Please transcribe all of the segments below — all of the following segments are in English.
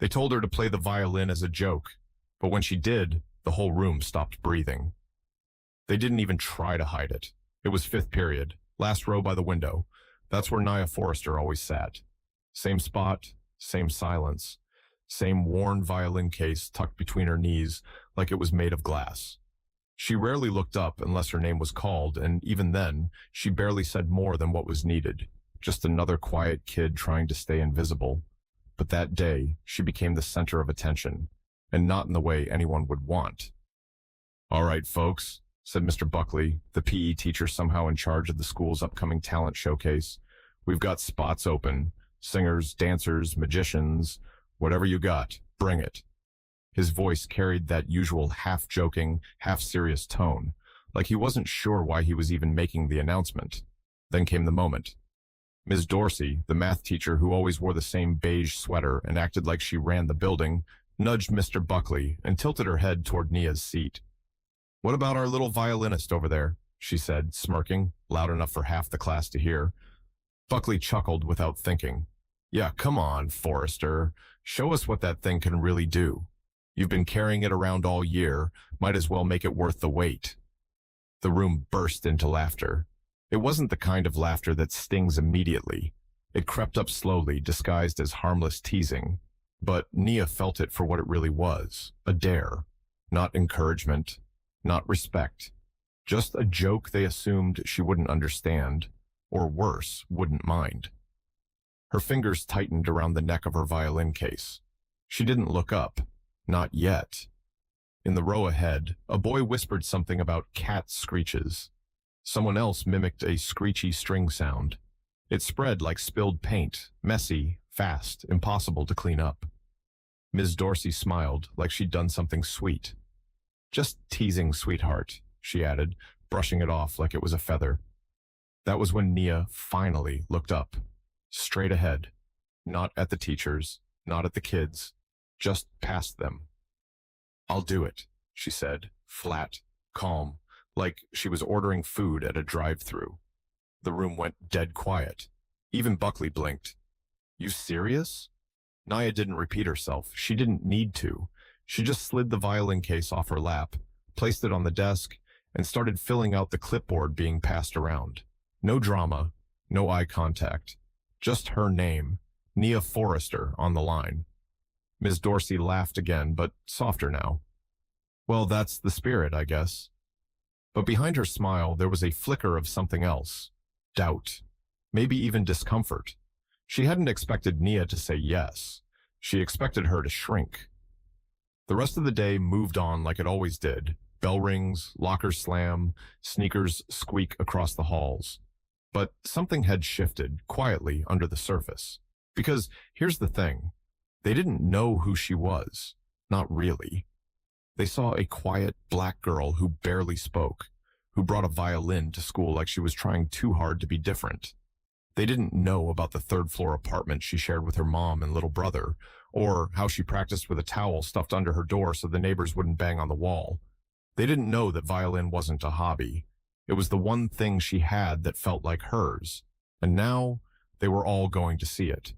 They told her to play the violin as a joke, but when she did, the whole room stopped breathing. They didn't even try to hide it. It was fifth period, last row by the window. That's where Nia Forrester always sat. Same spot, same silence, same worn violin case tucked between her knees like it was made of glass. She rarely looked up unless her name was called, and even then, she barely said more than what was needed. Just another quiet kid trying to stay invisible. But that day, she became the center of attention, and not in the way anyone would want. "All right, folks," said Mr. Buckley, the PE teacher somehow in charge of the school's upcoming talent showcase. "We've got spots open. Singers, dancers, magicians, whatever you got, bring it." His voice carried that usual half-joking, half-serious tone, like he wasn't sure why he was even making the announcement. Then came the moment. Ms. Dorsey, the math teacher who always wore the same beige sweater and acted like she ran the building, nudged Mr. Buckley and tilted her head toward Nia's seat. "What about our little violinist over there?" she said, smirking, loud enough for half the class to hear. Buckley chuckled without thinking. "Yeah, come on, Forrester. Show us what that thing can really do. You've been carrying it around all year. Might as well make it worth the wait." The room burst into laughter. It wasn't the kind of laughter that stings immediately. It crept up slowly, disguised as harmless teasing. But Nia felt it for what it really was, a dare. Not encouragement, not respect. Just a joke they assumed she wouldn't understand, or worse, wouldn't mind. Her fingers tightened around the neck of her violin case. She didn't look up. Not yet. In the row ahead, a boy whispered something about cat screeches. Someone else mimicked a screechy string sound. It spread like spilled paint, messy, fast, impossible to clean up. Ms. Dorsey smiled like she'd done something sweet. "Just teasing, sweetheart," she added, brushing it off like it was a feather. That was when Nia finally looked up. Straight ahead. Not at the teachers, not at the kids, just past them. "I'll do it," she said, flat, calm, like she was ordering food at a drive-thru. The room went dead quiet. Even Buckley blinked. "You serious?" Nia didn't repeat herself. She didn't need to. She just slid the violin case off her lap, placed it on the desk, and started filling out the clipboard being passed around. No drama, no eye contact. Just her name, Nia Forrester, on the line. Ms. Dorsey laughed again, but softer now. "Well, that's the spirit, I guess." But behind her smile, there was a flicker of something else. Doubt. Maybe even discomfort. She hadn't expected Nia to say yes. She expected her to shrink. The rest of the day moved on like it always did. Bell rings, lockers slam, sneakers squeak across the halls. But something had shifted, quietly, under the surface. Because here's the thing. They didn't know who she was. Not really. They saw a quiet, black girl who barely spoke, who brought a violin to school like she was trying too hard to be different. They didn't know about the third-floor apartment she shared with her mom and little brother, or how she practiced with a towel stuffed under her door so the neighbors wouldn't bang on the wall. They didn't know that violin wasn't a hobby. It was the one thing she had that felt like hers, and now they were all going to see it.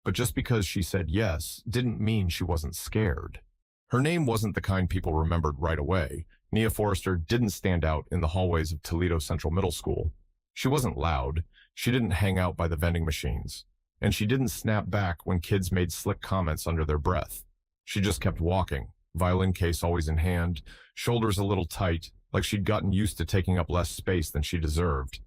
But just because she said yes didn't mean she wasn't scared. Her name wasn't the kind people remembered right away. Nia Forrester didn't stand out in the hallways of Toledo Central Middle School. She wasn't loud. She didn't hang out by the vending machines. And she didn't snap back when kids made slick comments under their breath. She just kept walking, violin case always in hand, shoulders a little tight, like she'd gotten used to taking up less space than she deserved.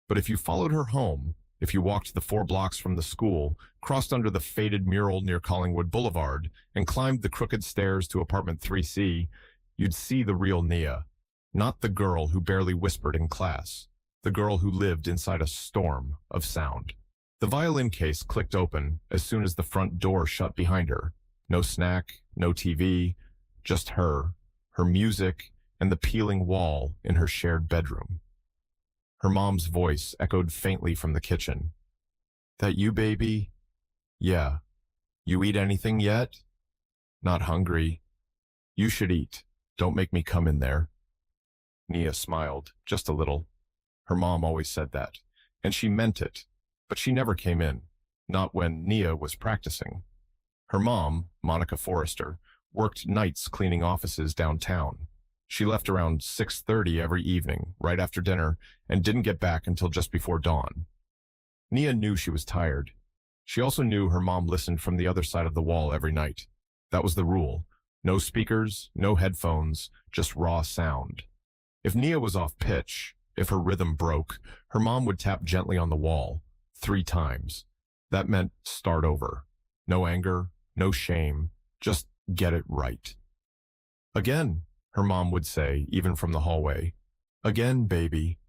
But if you followed her home, if you walked the 4 blocks from the school, crossed under the faded mural near Collingwood Boulevard, and climbed the crooked stairs to apartment 3C, you'd see the real Nia. Not the girl who barely whispered in class. The girl who lived inside a storm of sound. The violin case clicked open as soon as the front door shut behind her. No snack, no TV, just her music, and the peeling wall in her shared bedroom. Her mom's voice echoed faintly from the kitchen. "That you, baby?" "Yeah." "You eat anything yet?" "Not hungry." "You should eat. Don't make me come in there." Nia smiled, just a little. Her mom always said that, and she meant it, but she never came in, not when Nia was practicing. Her mom, Monica Forrester, worked nights cleaning offices downtown. She left around 6:30 every evening, right after dinner, and didn't get back until just before dawn. Nia knew she was tired. She also knew her mom listened from the other side of the wall every night. That was the rule. No speakers, no headphones, just raw sound. If Nia was off pitch, if her rhythm broke, her mom would tap gently on the wall, 3 times. That meant start over. No anger, no shame, just get it right. Again, her mom would say, even from the hallway. Again, baby.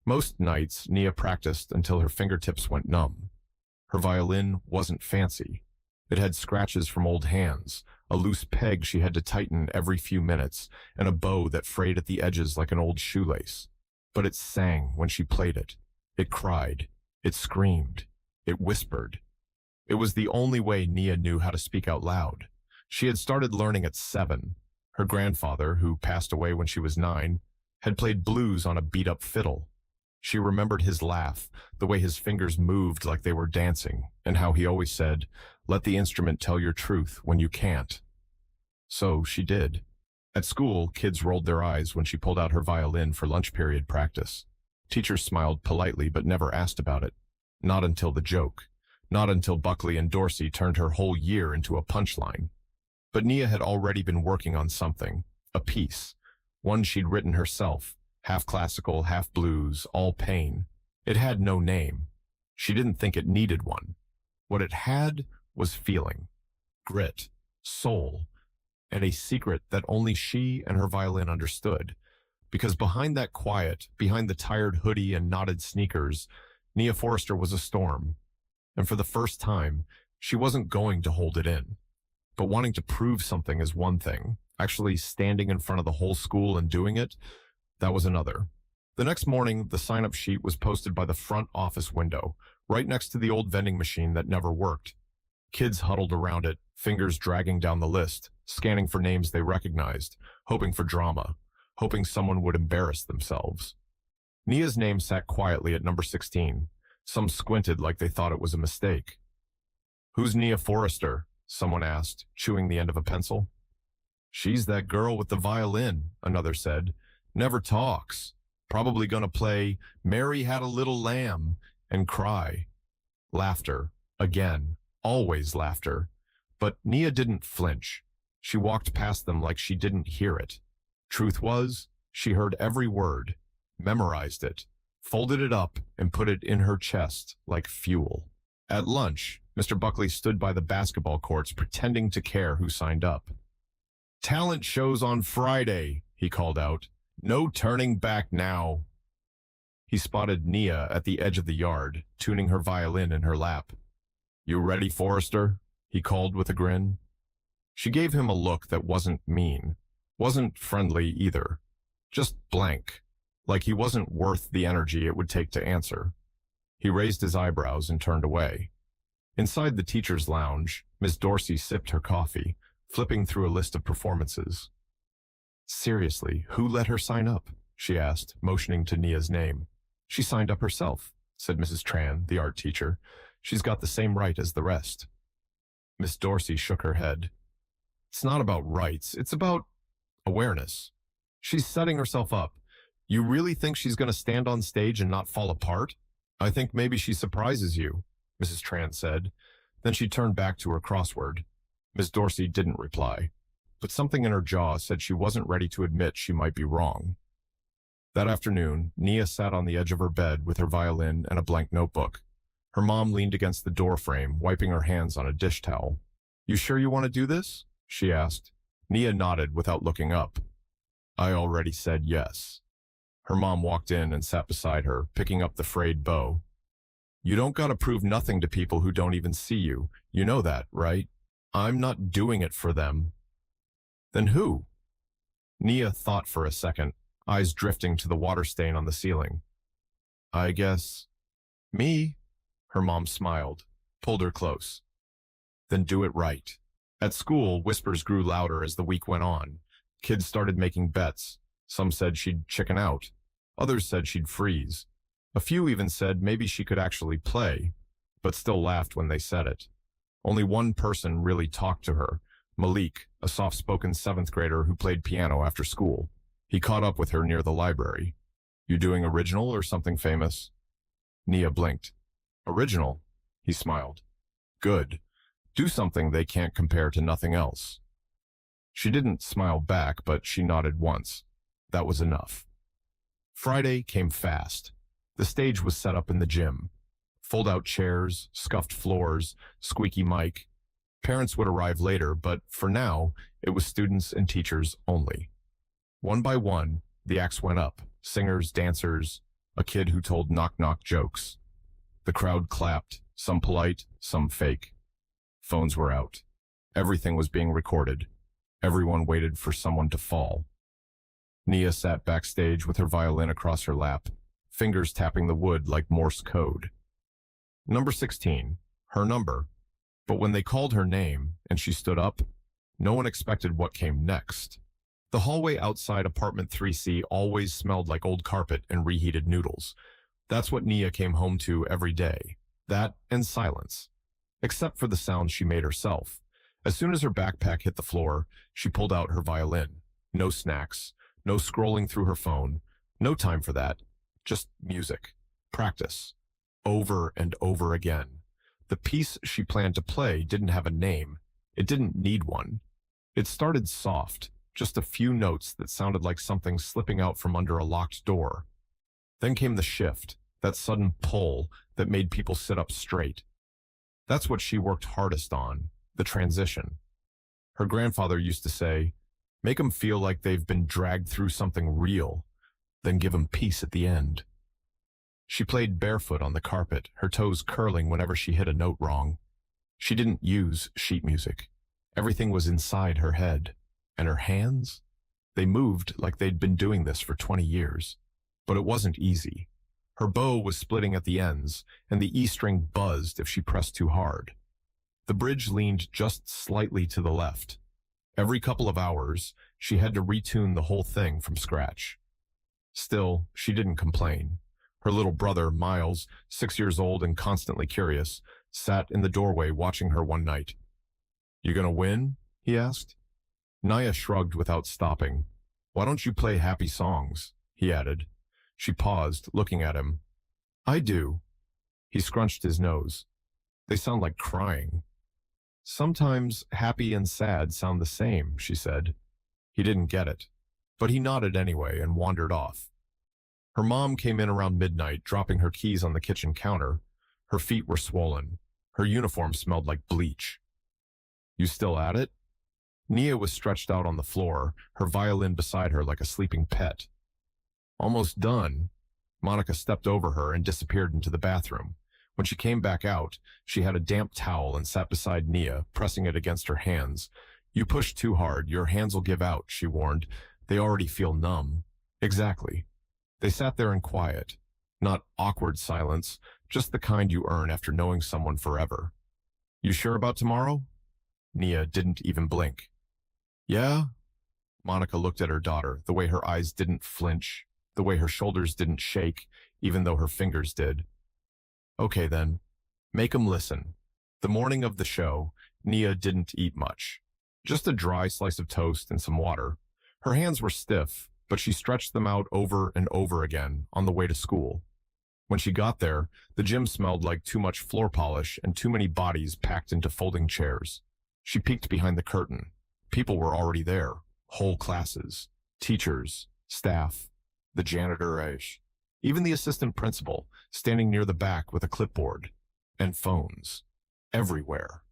Most nights, Nia practiced until her fingertips went numb. Her violin wasn't fancy. It had scratches from old hands, a loose peg she had to tighten every few minutes, and a bow that frayed at the edges like an old shoelace. But it sang when she played it. It cried. It screamed. It whispered. It was the only way Nia knew how to speak out loud. She had started learning at 7. Her grandfather, who passed away when she was 9, had played blues on a beat-up fiddle. She remembered his laugh, the way his fingers moved like they were dancing, and how he always said, "Let the instrument tell your truth when you can't." So she did. At school, kids rolled their eyes when she pulled out her violin for lunch period practice. Teachers smiled politely but never asked about it. Not until the joke. Not until Buckley and Dorsey turned her whole year into a punchline. But Nia had already been working on something, a piece, one she'd written herself, half classical, half blues, all pain. It had no name. She didn't think it needed one. What it had was feeling, grit, soul, and a secret that only she and her violin understood. Because behind that quiet, behind the tired hoodie and knotted sneakers, Nia Forrester was a storm. And for the first time, she wasn't going to hold it in. But wanting to prove something is one thing. Actually standing in front of the whole school and doing it, that was another. The next morning, the sign-up sheet was posted by the front office window, right next to the old vending machine that never worked. Kids huddled around it, fingers dragging down the list, scanning for names they recognized, hoping for drama, hoping someone would embarrass themselves. Nia's name sat quietly at number 16. Some squinted like they thought it was a mistake. "Who's Nia Forrester?" someone asked, chewing the end of a pencil. "She's that girl with the violin," another said. "Never talks. Probably gonna play 'Mary Had a Little Lamb' and cry." Laughter. Again. Always laughter. But Nia didn't flinch. She walked past them like she didn't hear it. Truth was, she heard every word, memorized it, folded it up, and put it in her chest like fuel. At lunch, Mr. Buckley stood by the basketball courts pretending to care who signed up. "Talent shows on Friday," he called out. "No turning back now." He spotted Nia at the edge of the yard, tuning her violin in her lap. "You ready, Forrester?" he called with a grin. She gave him a look that wasn't mean, wasn't friendly either, just blank, like he wasn't worth the energy it would take to answer. He raised his eyebrows and turned away. Inside the teacher's lounge, Miss Dorsey sipped her coffee, flipping through a list of performances. "Seriously, who let her sign up?" she asked, motioning to Nia's name. "She signed up herself," said Mrs. Tran, the art teacher. "She's got the same right as the rest." Miss Dorsey shook her head. "It's not about rights, it's about awareness. She's setting herself up. You really think she's going to stand on stage and not fall apart? I think maybe she surprises you," Mrs. Tran said. Then she turned back to her crossword. Miss Dorsey didn't reply, but something in her jaw said she wasn't ready to admit she might be wrong. That afternoon, Nia sat on the edge of her bed with her violin and a blank notebook. Her mom leaned against the doorframe, wiping her hands on a dish towel. "You sure you want to do this?" she asked. Nia nodded without looking up. "I already said yes." Her mom walked in and sat beside her, picking up the frayed bow. "You don't gotta prove nothing to people who don't even see you. You know that, right? I'm not doing it for them." "Then who?" Nia thought for a second, eyes drifting to the water stain on the ceiling. "I guess me," her mom smiled, pulled her close. "Then do it right." At school, whispers grew louder as the week went on. Kids started making bets. Some said she'd chicken out. Others said she'd freeze. A few even said maybe she could actually play, but still laughed when they said it. Only one person really talked to her, Malik, a soft-spoken seventh grader who played piano after school. He caught up with her near the library. You doing original or something famous? Nia blinked. Original, he smiled. Good. Do something they can't compare to nothing else. She didn't smile back, but she nodded once. That was enough. Friday came fast. The stage was set up in the gym. Fold-out chairs, scuffed floors, squeaky mic. Parents would arrive later, but for now, it was students and teachers only. One by one, the acts went up. Singers, dancers, a kid who told knock-knock jokes. The crowd clapped, some polite, some fake. Phones were out. Everything was being recorded. Everyone waited for someone to fall. Nia sat backstage with her violin across her lap, fingers tapping the wood like Morse code. Number 16, her number. But when they called her name and she stood up, no one expected what came next. The hallway outside apartment 3C always smelled like old carpet and reheated noodles. That's what Nia came home to every day. That and silence. Except for the sounds she made herself. As soon as her backpack hit the floor, she pulled out her violin. No snacks, no scrolling through her phone, no time for that. Just music. Practice. Over and over again. The piece she planned to play didn't have a name. It didn't need one. It started soft, just a few notes that sounded like something slipping out from under a locked door. Then came the shift, that sudden pull that made people sit up straight. That's what she worked hardest on, the transition. Her grandfather used to say, make them feel like they've been dragged through something real, then give them peace at the end. She played barefoot on the carpet, her toes curling whenever she hit a note wrong. She didn't use sheet music. Everything was inside her head. And her hands? They moved like they'd been doing this for 20 years. But it wasn't easy. Her bow was splitting at the ends, and the E-string buzzed if she pressed too hard. The bridge leaned just slightly to the left. Every couple of hours, she had to retune the whole thing from scratch. Still, she didn't complain. Her little brother, Miles, 6 years old and constantly curious, sat in the doorway watching her one night. You gonna win? He asked. Nia shrugged without stopping. Why don't you play happy songs? He added. She paused, looking at him. I do. He scrunched his nose. They sound like crying. Sometimes happy and sad sound the same, she said. He didn't get it, but he nodded anyway and wandered off. Her mom came in around midnight, dropping her keys on the kitchen counter. Her feet were swollen. Her uniform smelled like bleach. You still at it? Nia was stretched out on the floor, her violin beside her like a sleeping pet. Almost done. Monica stepped over her and disappeared into the bathroom. When she came back out, she had a damp towel and sat beside Nia, pressing it against her hands. You push too hard, your hands will give out, she warned. They already feel numb. Exactly. They sat there in quiet. Not awkward silence, just the kind you earn after knowing someone forever. You sure about tomorrow? Nia didn't even blink. Yeah? Monica looked at her daughter, the way her eyes didn't flinch, the way her shoulders didn't shake, even though her fingers did. Okay then, make 'em listen. The morning of the show, Nia didn't eat much. Just a dry slice of toast and some water. Her hands were stiff, but she stretched them out over and over again on the way to school. When she got there, the gym smelled like too much floor polish and too many bodies packed into folding chairs. She peeked behind the curtain. People were already there. Whole classes. Teachers. Staff. The janitor. Even the assistant principal, standing near the back with a clipboard. And phones. Everywhere.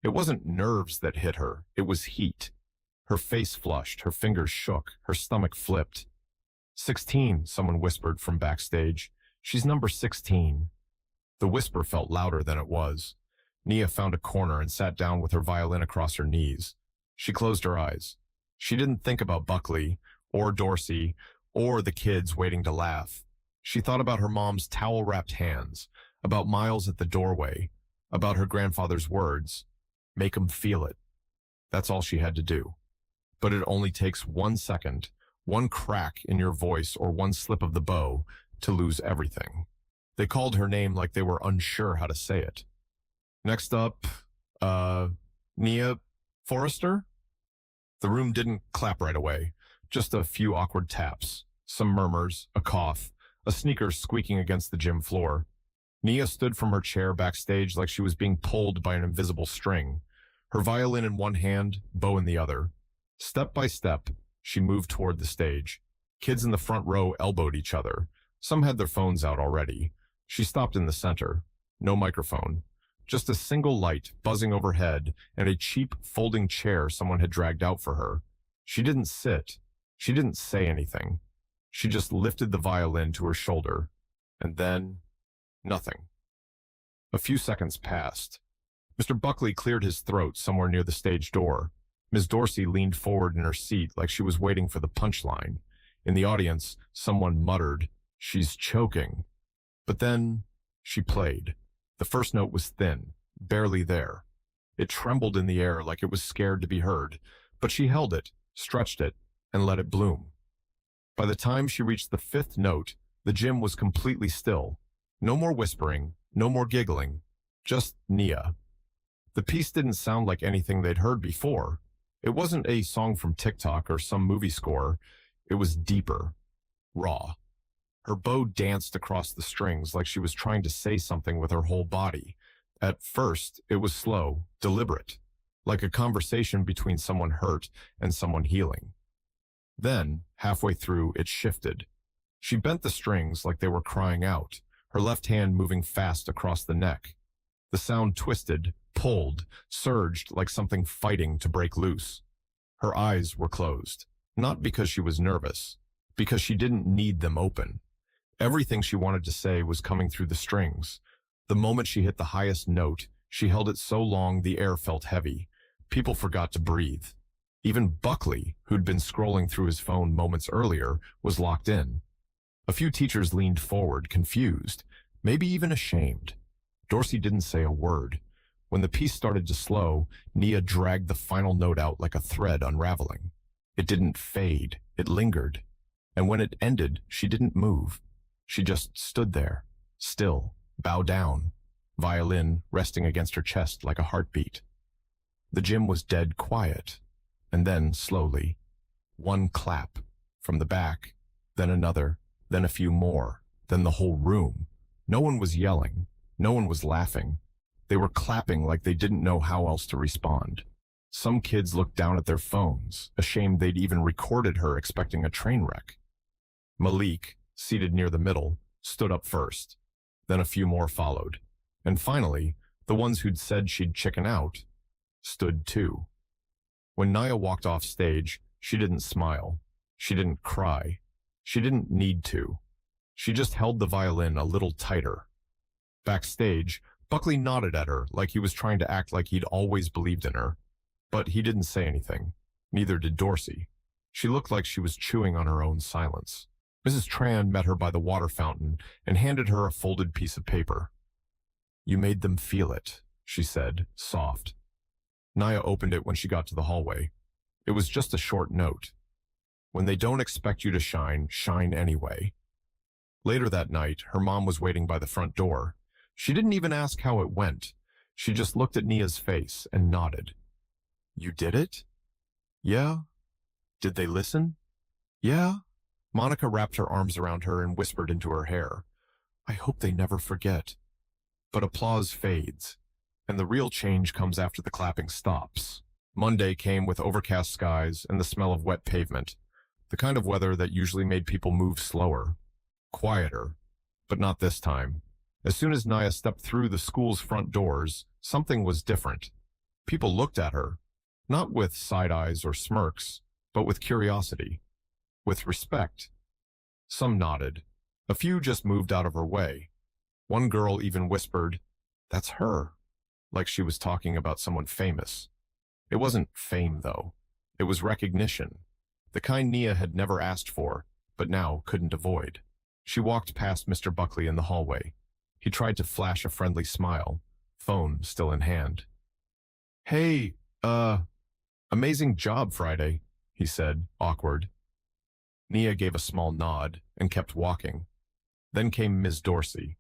It wasn't nerves that hit her. It was heat. Her face flushed. Her fingers shook. Her stomach flipped. 16, someone whispered from backstage. She's number 16. The whisper felt louder than it was. Nia found a corner and sat down with her violin across her knees. She closed her eyes. She didn't think about Buckley, or Dorsey, or the kids waiting to laugh. She thought about her mom's towel-wrapped hands, about Miles at the doorway, about her grandfather's words. Make 'em feel it. That's all she had to do. But it only takes 1 second, one crack in your voice or one slip of the bow to lose everything. They called her name like they were unsure how to say it. Next up, Nia Forrester? The room didn't clap right away. Just a few awkward taps, some murmurs, a cough, a sneaker squeaking against the gym floor. Nia stood from her chair backstage like she was being pulled by an invisible string, her violin in one hand, bow in the other. Step by step, she moved toward the stage. Kids in the front row elbowed each other. Some had their phones out already. She stopped in the center. No microphone. Just a single light buzzing overhead and a cheap folding chair someone had dragged out for her. She didn't sit. She didn't say anything. She just lifted the violin to her shoulder. And then, nothing. A few seconds passed. Mr. Buckley cleared his throat somewhere near the stage door. Ms. Dorsey leaned forward in her seat like she was waiting for the punchline. In the audience, someone muttered, "She's choking." But then, she played. The first note was thin, barely there. It trembled in the air like it was scared to be heard, but she held it, stretched it, and let it bloom. By the time she reached the fifth note, the gym was completely still. No more whispering, no more giggling, just Nia. The piece didn't sound like anything they'd heard before. It wasn't a song from TikTok or some movie score. It was deeper, raw. Her bow danced across the strings like she was trying to say something with her whole body. At first, it was slow, deliberate, like a conversation between someone hurt and someone healing. Then, halfway through, it shifted. She bent the strings like they were crying out, her left hand moving fast across the neck. The sound twisted, pulled, surged like something fighting to break loose. Her eyes were closed, not because she was nervous, because she didn't need them open. Everything she wanted to say was coming through the strings. The moment she hit the highest note, she held it so long the air felt heavy. People forgot to breathe. Even Buckley, who'd been scrolling through his phone moments earlier, was locked in. A few teachers leaned forward, confused, maybe even ashamed. Dorsey didn't say a word. When the piece started to slow, Nia dragged the final note out like a thread unraveling. It didn't fade, it lingered. And when it ended, she didn't move. She just stood there, still, bow down, violin resting against her chest like a heartbeat. The gym was dead quiet. And then, slowly, one clap from the back, then another, then a few more, then the whole room. No one was yelling. No one was laughing. They were clapping like they didn't know how else to respond. Some kids looked down at their phones, ashamed they'd even recorded her expecting a train wreck. Malik, seated near the middle, stood up first. Then a few more followed. And finally, the ones who'd said she'd chicken out, stood too. When Nia walked off stage, she didn't smile. She didn't cry. She didn't need to. She just held the violin a little tighter. Backstage, Buckley nodded at her like he was trying to act like he'd always believed in her. But he didn't say anything. Neither did Dorsey. She looked like she was chewing on her own silence. Mrs. Tran met her by the water fountain and handed her a folded piece of paper. "You made them feel it," she said, soft. Nia opened it when she got to the hallway. It was just a short note. "When they don't expect you to shine, shine anyway." Later that night, her mom was waiting by the front door. She didn't even ask how it went. She just looked at Nia's face and nodded. "You did it?" "Yeah." "Did they listen?" "Yeah." Monica wrapped her arms around her and whispered into her hair. "I hope they never forget." But applause fades, and the real change comes after the clapping stops. Monday came with overcast skies and the smell of wet pavement, the kind of weather that usually made people move slower, quieter, but not this time. As soon as Nia stepped through the school's front doors, something was different. People looked at her, not with side eyes or smirks, but with curiosity, with respect. Some nodded. A few just moved out of her way. One girl even whispered, "That's her," like she was talking about someone famous. It wasn't fame, though. It was recognition, the kind Nia had never asked for, but now couldn't avoid. She walked past Mr. Buckley in the hallway. He tried to flash a friendly smile, phone still in hand. "Hey, amazing job Friday," he said, awkward. Nia gave a small nod and kept walking. Then came Ms. Dorsey.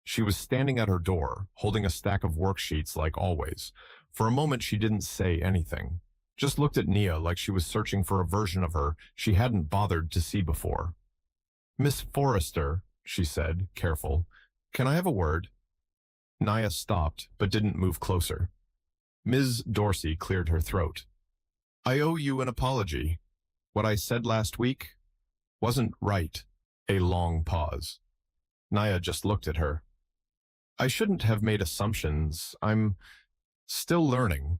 She was standing at her door, holding a stack of worksheets like always, For a moment, she didn't say anything, just looked at Nia like she was searching for a version of her she hadn't bothered to see before. "Miss Forrester," she said, careful, "can I have a word?" Nia stopped, but didn't move closer. Ms. Dorsey cleared her throat. "I owe you an apology. What I said last week wasn't right." A long pause. Nia just looked at her. "I shouldn't have made assumptions. I'm still learning."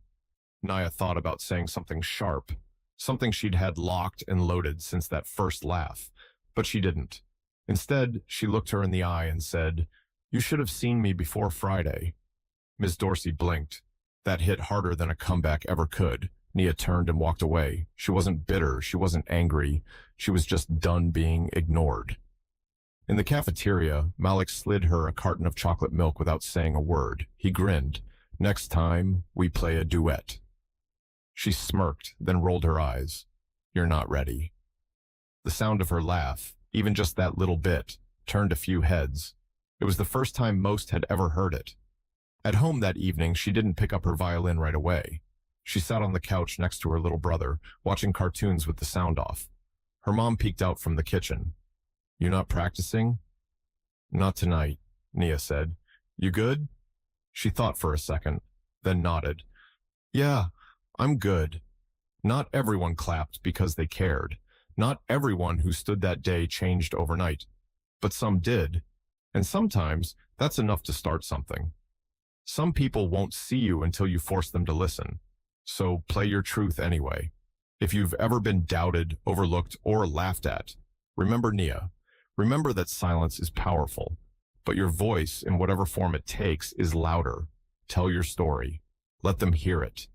Nia thought about saying something sharp, something she'd had locked and loaded since that first laugh, but she didn't. Instead, she looked her in the eye and said, "You should have seen me before Friday." Ms. Dorsey blinked. That hit harder than a comeback ever could. Nia turned and walked away. She wasn't bitter. She wasn't angry. She was just done being ignored. In the cafeteria, Malik slid her a carton of chocolate milk without saying a word. He grinned. "Next time, we play a duet." She smirked, then rolled her eyes. "You're not ready." The sound of her laugh, even just that little bit, turned a few heads. It was the first time most had ever heard it. At home that evening, she didn't pick up her violin right away. She sat on the couch next to her little brother, watching cartoons with the sound off. Her mom peeked out from the kitchen. "You not practicing?" "Not tonight," Nia said. "You good?" She thought for a second, then nodded. "Yeah, I'm good." Not everyone clapped because they cared. Not everyone who stood that day changed overnight. But some did. And sometimes that's enough to start something. Some people won't see you until you force them to listen. So play your truth anyway. If you've ever been doubted, overlooked, or laughed at, remember Nia. Remember that silence is powerful, but your voice, in whatever form it takes, is louder. Tell your story. Let them hear it.